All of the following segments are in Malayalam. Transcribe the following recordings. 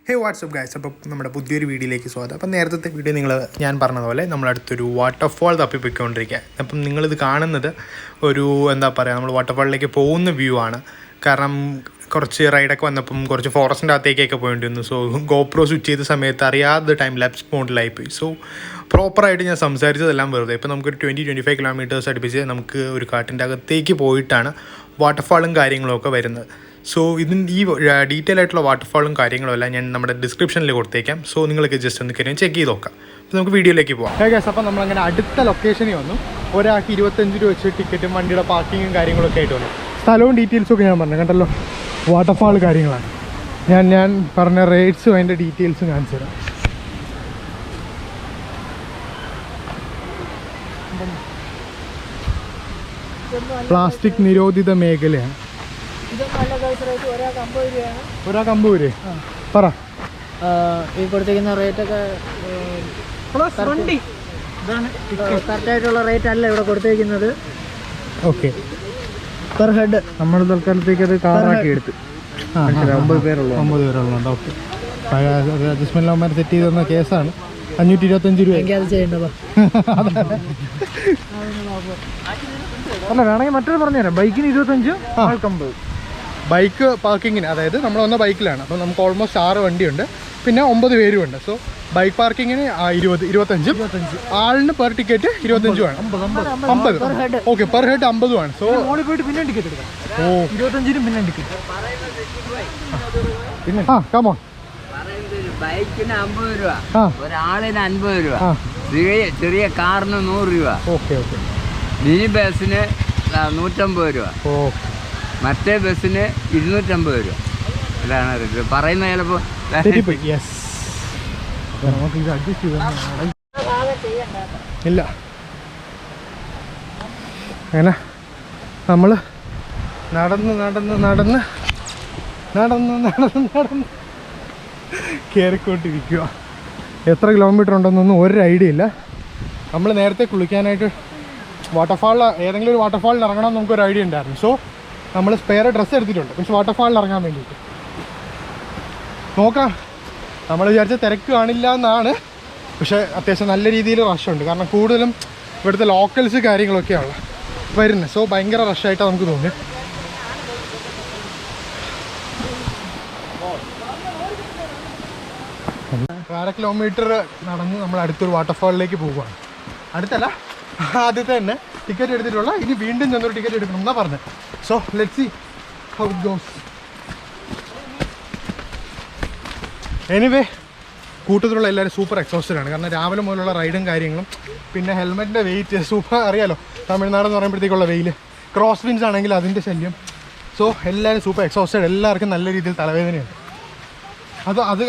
ഹേ വാട്സപ്പ് ഗൈസ്, അപ്പോൾ നമ്മുടെ പുതിയൊരു വീഡിയോയിലേക്ക് സ്വാഗതം. അപ്പം നേരത്തെ വീഡിയോ ഞാൻ പറഞ്ഞതുപോലെ നമ്മളടുത്തൊരു വാട്ടർഫാൾ തപ്പിപ്പോയിക്കൊണ്ടിരിക്കുക. അപ്പം നിങ്ങളിത് കാണുന്നത് ഒരു എന്താ പറയുക, നമ്മൾ വാട്ടർഫാളിലേക്ക് പോകുന്ന വ്യൂ ആണ്. കാരണം കുറച്ച് റൈഡൊക്കെ വന്നപ്പം കുറച്ച് ഫോറസ്റ്റിൻ്റെ അകത്തേക്കൊക്കെ പോയിട്ടിരുന്നു. സോ ഗോപ്രോ സ്വിച്ച് ചെയ്ത സമയത്ത് അറിയാതെ ടൈം ലാപ്സ് മോഡിലായിപ്പോയി. സോ പ്രോപ്പറായിട്ട് ഞാൻ സംസാരിച്ചതെല്ലാം വെറുതെ. ഇപ്പോൾ നമുക്കൊരു 20-25 കിലോമീറ്റേഴ്സ് അടുപ്പിച്ച് നമുക്ക് ഒരു കാട്ടിൻ്റെ അകത്തേക്ക് പോയിട്ടാണ് വാട്ടർഫാളും കാര്യങ്ങളും ഒക്കെ വരുന്നത്. സോ ഇതിൻ്റെ ഈ ഡീറ്റെയിൽ ആയിട്ടുള്ള വാട്ടർഫാളും കാര്യങ്ങളും എല്ലാം ഞാൻ നമ്മുടെ ഡിസ്ക്രിപ്ഷനിൽ കൊടുത്തേക്കാം. സോ നിങ്ങൾക്ക് ജസ്റ്റ് ഒന്ന് കയറി ചെക്ക് ചെയ്ത് നോക്കാം. അപ്പോൾ നമുക്ക് വീഡിയോയിലേക്ക് പോകാം. ഗൈസ്, അപ്പോൾ നമ്മളങ്ങനെ അടുത്ത ലൊക്കേഷനിൽ വന്നു. ഒരാൾക്ക് 25 രൂപ വെച്ച് ടിക്കറ്റും വണ്ടിയുടെ പാർക്കിങ്ങും കാര്യങ്ങളൊക്കെ ആയിട്ട് വന്നു. സ്ഥലവും ഡീറ്റെയിൽസും ഒക്കെ ഞാൻ പറഞ്ഞു കണ്ടല്ലോ. വാട്ടർഫാൾ കാര്യങ്ങളാണ് ഞാൻ പറഞ്ഞ റേറ്റ്സും അതിൻ്റെ ഡീറ്റെയിൽസും കാണിച്ചു തരാം. പ്ലാസ്റ്റിക് നിരോധിത മേഖലയാണ്. ഒരാൾക്ക് 50 രൂപ. പറ ഈ കൊടുത്തിരിക്കുന്ന റേറ്റൊക്കെ കറക്റ്റായിട്ടുള്ള റേറ്റ് അല്ല ഇവിടെ കൊടുത്തിരിക്കുന്നത്. Okay, per head. നമ്മൾ തൽക്കാലത്തേക്ക് അത് കാറാക്കി എടുത്ത് 50 പേരുള്ളതുണ്ട്. ഓക്കെ, അഡ്ജസ്റ്റ്മെന്റ് അവന്മാർ സെറ്റ് ചെയ്ത് തന്ന കേസാണ്. 525 രൂപ അത് ചെയ്യേണ്ടതാ. അല്ല, വേണമെങ്കിൽ മറ്റൊരു പറഞ്ഞുതരാം. ബൈക്കിന് 25, ആൾക്ക് 50. ബൈക്ക് പാർക്കിങ്ങിന്, അതായത് നമ്മൾ വന്ന ബൈക്കിലാണ്. അപ്പോൾ നമുക്ക് ഓൾമോസ്റ്റ് 6 വണ്ടിയുണ്ട്, പിന്നെ 9 പേരുമുണ്ട്. സോ ബൈക്ക് പാർക്കിങ്ങിന് 25, ആളിന് പെർ ടിക്കറ്റ് 25 ആണ്. 50. ഓക്കെ, പെർ ഹെഡ് 50 ആണ്. സോ മോളിൽ പോയിട്ട് പിന്നെ ടിക്കറ്റ് എടുക്കാം. 25 പിന്നെ ടിക്കറ്റ്. പിന്നെ കമോൺ. ബൈക്കിന് 50 രൂപ, ഒരാളിന് 50 രൂപ, ചെറിയ കാറിന് 100 രൂപ, ഓക്കെ ഓക്കെ, മിനി ബസ്സിന് 150 രൂപ, ഓക്കെ, മറ്റേ ബസ്സിന് 250 രൂപ. ഇതാണ് പറയുന്ന ചിലപ്പോൾ നമുക്ക് ഇത് അഡ്ജസ്റ്റ് ചെയ്ത് ഇല്ല. അങ്ങനെ നമ്മൾ നടന്ന് കയറിക്കൊണ്ടിരിക്കുക. എത്ര കിലോമീറ്റർ ഉണ്ടെന്നൊന്നും ഒരു ഐഡിയ ഇല്ല. നമ്മൾ നേരത്തെ കുളിക്കാനായിട്ട് വാട്ടർഫാളിൽ ഏതെങ്കിലും ഒരു വാട്ടർഫാളിൽ ഇറങ്ങണം എന്ന് നമുക്കൊരു ഐഡിയ ഉണ്ടായിരുന്നു. സോ നമ്മൾ സ്പെയർ ഡ്രസ്സ് എടുത്തിട്ടുണ്ട്, പക്ഷെ വാട്ടർഫാളിൽ ഇറങ്ങാൻ വേണ്ടിയിട്ട് നോക്കാം. നമ്മൾ വിചാരിച്ച തിരക്ക് കാണില്ല എന്നാണ്, പക്ഷേ അത്യാവശ്യം നല്ല രീതിയിൽ റഷുണ്ട്. കാരണം കൂടുതലും ഇവിടുത്തെ ലോക്കൽസ് കാര്യങ്ങളൊക്കെയാണ് വരുന്നത്. സോ ഭയങ്കര റഷായിട്ടാണ് നമുക്ക് തോന്നി. അര കിലോമീറ്റർ നടന്ന് നമ്മൾ അടുത്തൊരു വാട്ടർഫാളിലേക്ക് പോവുകയാണ്. അടുത്തല്ല, ആദ്യത്തെ തന്നെ ടിക്കറ്റ് എടുത്തിട്ടുള്ള. ഇനി വീണ്ടും ചെന്നൊരു ടിക്കറ്റ് എടുക്കണം എന്നാണ് പറഞ്ഞത്. So let's see how it goes. Anyway, കൂട്ടത്തിലുള്ള എല്ലാവരും സൂപ്പർ എക്സോസ്റ്റഡ് ആണ്. കാരണം രാവിലെ മുതലുള്ള റൈഡും കാര്യങ്ങളും, പിന്നെ ഹെൽമെറ്റിൻ്റെ വെയിറ്റ് സൂപ്പർ. അറിയാലോ, തമിഴ്നാട് എന്ന് പറയുമ്പോഴത്തേക്കുള്ള വെയിൽ, ക്രോസ് വിൻസ് ആണെങ്കിൽ അതിൻ്റെ ശല്യം. സോ എല്ലാവരും സൂപ്പർ എക്സോസ്റ്റഡ്. എല്ലാവർക്കും നല്ല രീതിയിൽ തലവേദനയുണ്ട്.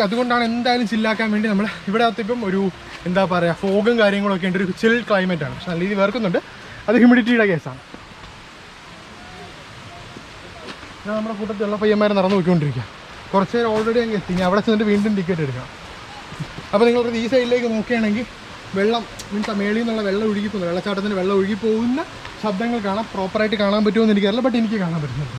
അതുകൊണ്ടാണ് എന്തായാലും ചില്ലാക്കാൻ വേണ്ടി നമ്മൾ ഇവിടെ അകത്തിപ്പം ഒരു എന്താ പറയുക, ഫോഗും കാര്യങ്ങളൊക്കെ ഉണ്ട്. ഒരു ചിൽ ക്ലൈമറ്റാണ്, പക്ഷെ നല്ല രീതിയിൽ വേർക്കുന്നുണ്ട്. അത് ഹ്യൂമിഡിറ്റിയുടെ കേസാണ്. ഞാൻ നമ്മുടെ കൂട്ടത്തിലുള്ള പയ്യന്മാരെ നടന്നു പോയിക്കൊണ്ടിരിക്കുക. കുറച്ച് നേരം ഓൾറെഡി അങ്ങ് എത്തി. ഞാൻ അവിടെ ചെന്നിട്ട് വീണ്ടും ടിക്കറ്റ് എടുക്കണം. അപ്പോൾ നിങ്ങളത് ഈ സൈഡിലേക്ക് നോക്കുകയാണെങ്കിൽ വെള്ളം മീൻസ് മേളിൽ നിന്നുള്ള വെള്ളം ഒഴുകി പോകുന്നു, വെള്ളച്ചാട്ടത്തിന് വെള്ളം ഒഴുകി പോകുന്ന ശബ്ദങ്ങൾ കാണാം. പ്രോപ്പറായിട്ട് കാണാൻ പറ്റുമെന്ന് എനിക്കറിയില്ല, ബട്ട് എനിക്ക് കാണാൻ പറ്റുന്നുണ്ട്.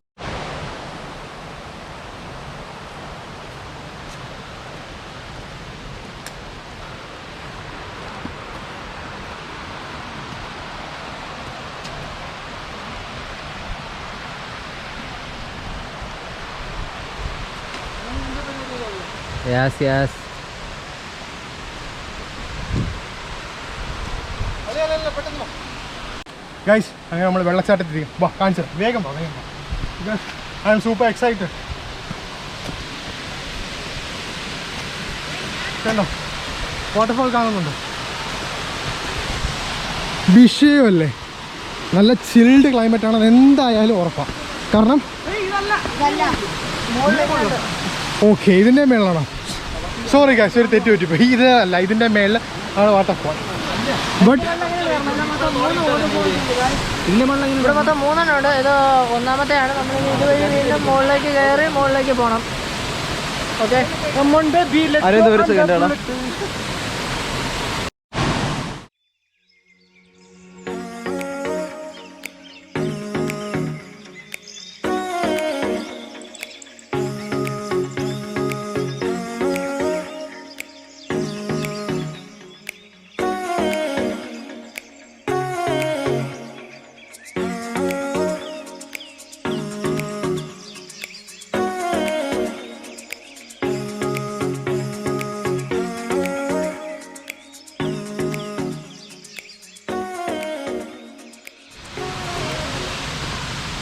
യെസ് ഗൈസ്, അങ്ങനെ നമ്മൾ വെള്ളച്ചാട്ടത്തിരിക്കും. വാ കാണിച്ചു വേഗം വാ. I am super excited. കണ്ടോ, വാട്ടർഫാൾ കാണുന്നുണ്ടോ? വിഷയമല്ലേ, നല്ല ചിൽഡ് ക്ലൈമറ്റാണ്. അത് എന്തായാലും ഉറപ്പാണ്. കാരണം ഓക്കെ, ഇതിൻ്റെ മേളിലാണോ? സോറി ഗൈസ്, ഒരു തെറ്റ് പറ്റിപ്പോയി. ഇത് അല്ല, ഇതിൻ്റെ മേളിൽ ആണ് വാട്ടർഫാൾ. ബട്ട് ഇവിടെ മൊത്തം 3 ഉണ്ട്. ഇത് ഒന്നാമത്തെയാണ്. നമ്മൾ ഇതുവഴി വീണ്ടും മുകളിലേക്ക് കയറി മുകളിലേക്ക് പോകണം. ഓക്കെ,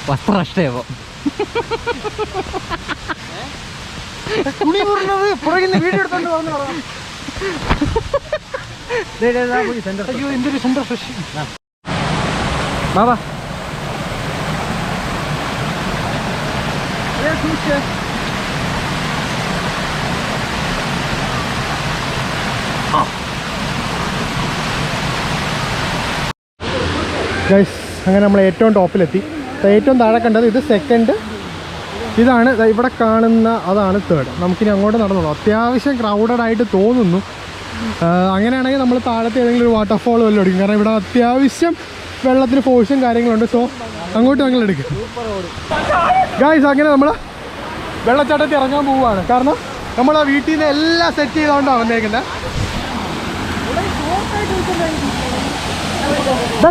വസ്ത്രക്ഷേപം. തുണി മുറിഞ്ഞത് പുറകിൽ നിന്ന് വീഡിയോ എടുത്തോണ്ട് വന്നു. അയ്യോ എന്തൊരു സെന്റർ ഫ്രഷ്. ബാബാ ഗൈസ്, അങ്ങനെ നമ്മൾ ഏറ്റവും ടോപ്പിലെത്തി. ഏറ്റവും താഴെ കണ്ടത് ഇത് സെക്കൻഡ്, ഇതാണ് ഇവിടെ കാണുന്ന, അതാണ് തേർഡ്. നമുക്കിനി അങ്ങോട്ട് നടന്നോളൂ. അത്യാവശ്യം ക്രൗഡഡ് ആയിട്ട് തോന്നുന്നു. അങ്ങനെയാണെങ്കിൽ നമ്മൾ താഴത്തെ ഏതെങ്കിലും ഒരു വാട്ടർഫോൾ വല്ലതും എടുക്കും. കാരണം ഇവിടെ അത്യാവശ്യം വെള്ളത്തിന് ഫോഴ്സും കാര്യങ്ങളുണ്ട്. സോ അങ്ങോട്ട് ഞങ്ങൾ എടുക്കും. ഗൈസ്, അങ്ങനെ നമ്മൾ വെള്ളച്ചാട്ടത്തിൽ ഇറങ്ങാൻ പോവുകയാണ്. കാരണം നമ്മൾ ആ വീട്ടിൽ നിന്ന് എല്ലാം സെറ്റ് ചെയ്തുകൊണ്ടാണ് വന്നേക്കുന്നത്.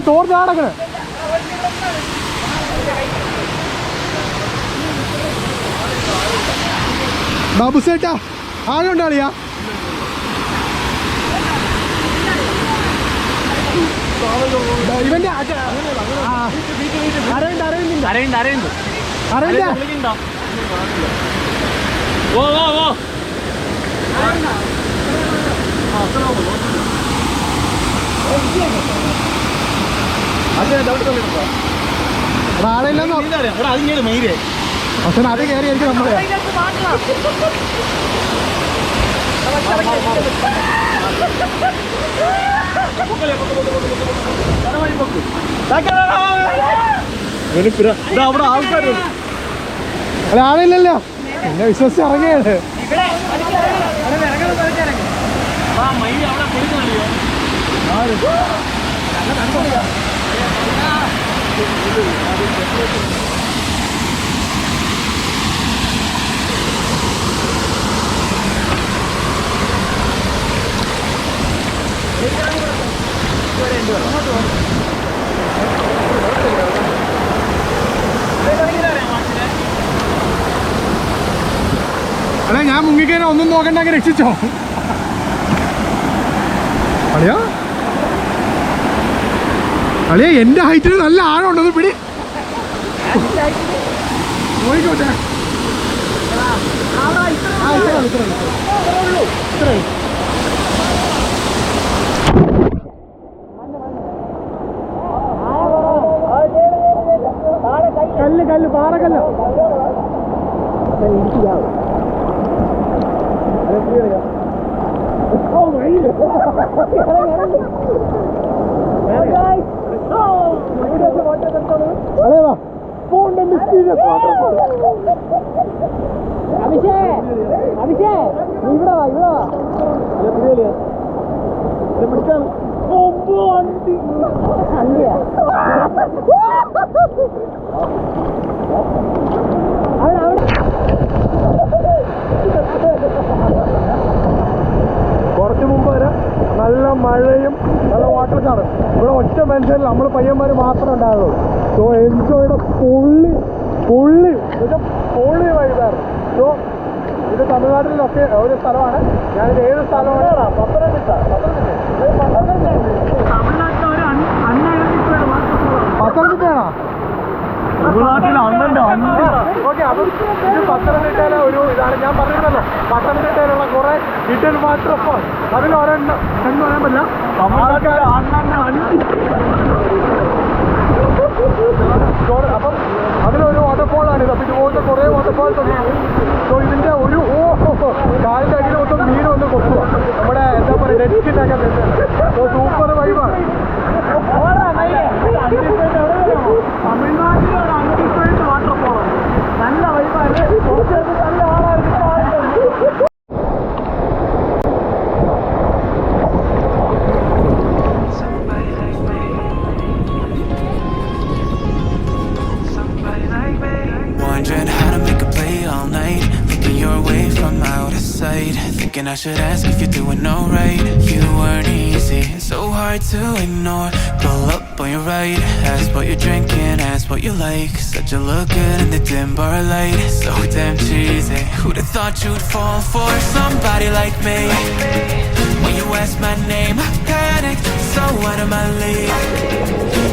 തോർന്ന് നടക്കണേ ബാബു സേട്ടാ, ആളുണ്ടാളിയാ? ഇവന്റെ അരവിന്ദ് ആളില്ലെന്നോ? പക്ഷെ അത് കയറിയായിരിക്കും നമ്മള്. അല്ല, ആളില്ലല്ലോ. എന്നെ വിശ്വസിച്ച് ഇറങ്ങിയാണ്. അല്ല, ഞാൻ മുങ്ങിക്കഴിഞ്ഞാൽ ഒന്നും നോക്കണ്ട, അങ്ങ് രക്ഷിച്ചോ. അളിയാ അളിയാ, എന്റെ ഹൈറ്റിന് നല്ല ആഴമുണ്ടെന്ന് പിടി. നോയിക്കോട്ടെ. കല്ല് കല്ല് പാറക്കല്ല. കുറച്ച് മുമ്പ് വരെ നല്ല മഴയും നല്ല വാട്ടർ ചാടും. ഇവിടെ ഒറ്റ മനുഷ്യൻ നമ്മൾ പയ്യന്മാർ മാത്രമേ ഉണ്ടാകുള്ളൂ. സോ എൻജോയുടെ പൊള്ളി വൈകാറ്. സോ ഇത് തമിഴ്നാട്ടിലൊക്കെ ഒരു സ്ഥലമാണ്. ഞാനിത് ഏത് സ്ഥലമാണ്? പത്തനംതിട്ടയാണോ? ഓക്കെ, അപ്പം ഇത് പത്തനംതിട്ടയിലെ ഒരു ഇതാണ്. ഞാൻ പറഞ്ഞിരുന്നല്ലോ, പത്തനംതിട്ടയിലുള്ള കുറെ ഹിഡൻ വാട്ടർഫോൾ. അതിലൊരെണ്ണം എന്ന് പറയാൻ പറ്റില്ല. അപ്പം അതിലൊരു വാട്ടർഫോളാണിത്. അപ്പം ഇതുപോലത്തെ കുറേ വാട്ടർഫോൾസ് ഉണ്ട്. സോ ഇതിൻ്റെ ഒരു കാലിൻ്റെ അടിയിൽ മൊത്തം മീൻ വന്ന് കൊത്തുക. നമ്മുടെ എന്താ പറയുക, നെറ്റിനൊക്കെ വരുന്നത്. സോ സൂപ്പർ വൈബാണ്. തമിഴ്നാട്ടിലാണ് അൺഡിഫൈൻഡ് വാട്ടർഫോളാണ്. നല്ല വൈബാണ്. കുറച്ച് നല്ല ആളായിരുന്നു. Wondering how to make a play all night, looking your way from out of sight, thinking I should ask if you're doing alright. You weren't easy, so hard to ignore. Pull up on your right, ask what you're drinking, ask what you like. Said you look good in the dim bar light, so damn cheesy. Who'd have thought you'd fall for somebody like me? When you asked my name, I panicked, so out of my league.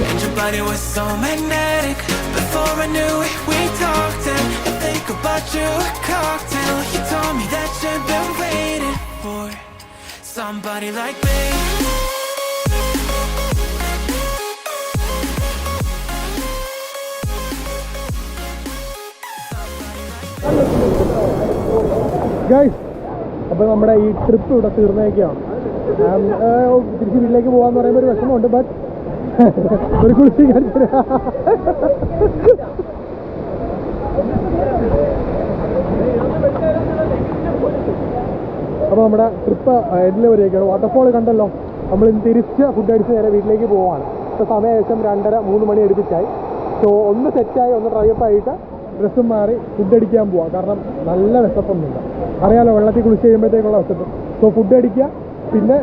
And your body was so magnetic, Before I knew it, we talked and I think about you a cocktail. You told me that you've been waiting for somebody like me. Guys, അപ്പോൾ നമ്മുടെ ഈ ട്രിപ്പ് ഇവിടെ തീർന്നേക്കാണ്. തിരിച്ച് വീട്ടിലേക്ക് പോകാമെന്ന് പറയുമ്പോൾ ഒരു വിഷമമുണ്ട്. ബട്ട് ഒരു കുളിച്ച് കാണിച്ചു. അപ്പോൾ നമ്മുടെ ട്രിപ്പ് എഡിൽ വരെയൊക്കെയാണ്. വാട്ടർഫോൾ കണ്ടല്ലോ. നമ്മൾ തിരിച്ച് ഫുഡ് അടിച്ച് നേരെ വീട്ടിലേക്ക് പോവാണ്. ഇപ്പോൾ സമയം ഏകദേശം 2:30-3 മണി അടുപ്പിച്ചായി. സോ ഒന്ന് സെറ്റായി, ഒന്ന് ഡ്രൈപ്പായിട്ട് ഡ്രസ്സും മാറി ഫുഡ് അടിക്കാൻ പോവാം. കാരണം നല്ല വിശപ്പൊന്നുമില്ല. അറിയാലോ, വെള്ളത്തിൽ കുളിച്ച് കഴിയുമ്പോഴത്തേക്കുള്ള വിശപ്പ്. സോ ഫുഡ് അടിക്കുക, പിന്നെ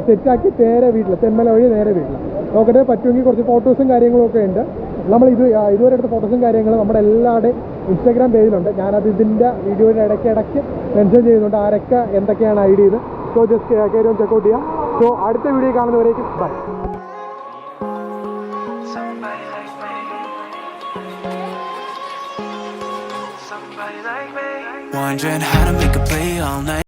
സെറ്റാക്കി നേരെ വീട്ടിൽ, തെന്മല വഴി നേരെ വീട്ടിൽ. നോക്കട്ടെ, പറ്റുമെങ്കിൽ കുറച്ച് ഫോട്ടോസും കാര്യങ്ങളും ഒക്കെ ഉണ്ട്. നമ്മൾ ഇതുവരെ എടുത്ത ഫോട്ടോസും കാര്യങ്ങളും നമ്മുടെ എല്ലാവരുടെയും ഇൻസ്റ്റാഗ്രാം പേജിലുണ്ട്. ഞാനത് ഇതിൻ്റെ വീഡിയോയുടെ ഇടയ്ക്ക് മെൻഷൻ ചെയ്യുന്നുണ്ട്, ആരൊക്കെ എന്തൊക്കെയാണ് ഐ ഡിന്ന്. സോ ജസ്റ്റ് കയറി ഒന്ന് ചെക്കൗട്ട് ചെയ്യാം. സോ അടുത്ത വീഡിയോ കാണുന്നവരേക്കും bye. Wondering how to make a play all night.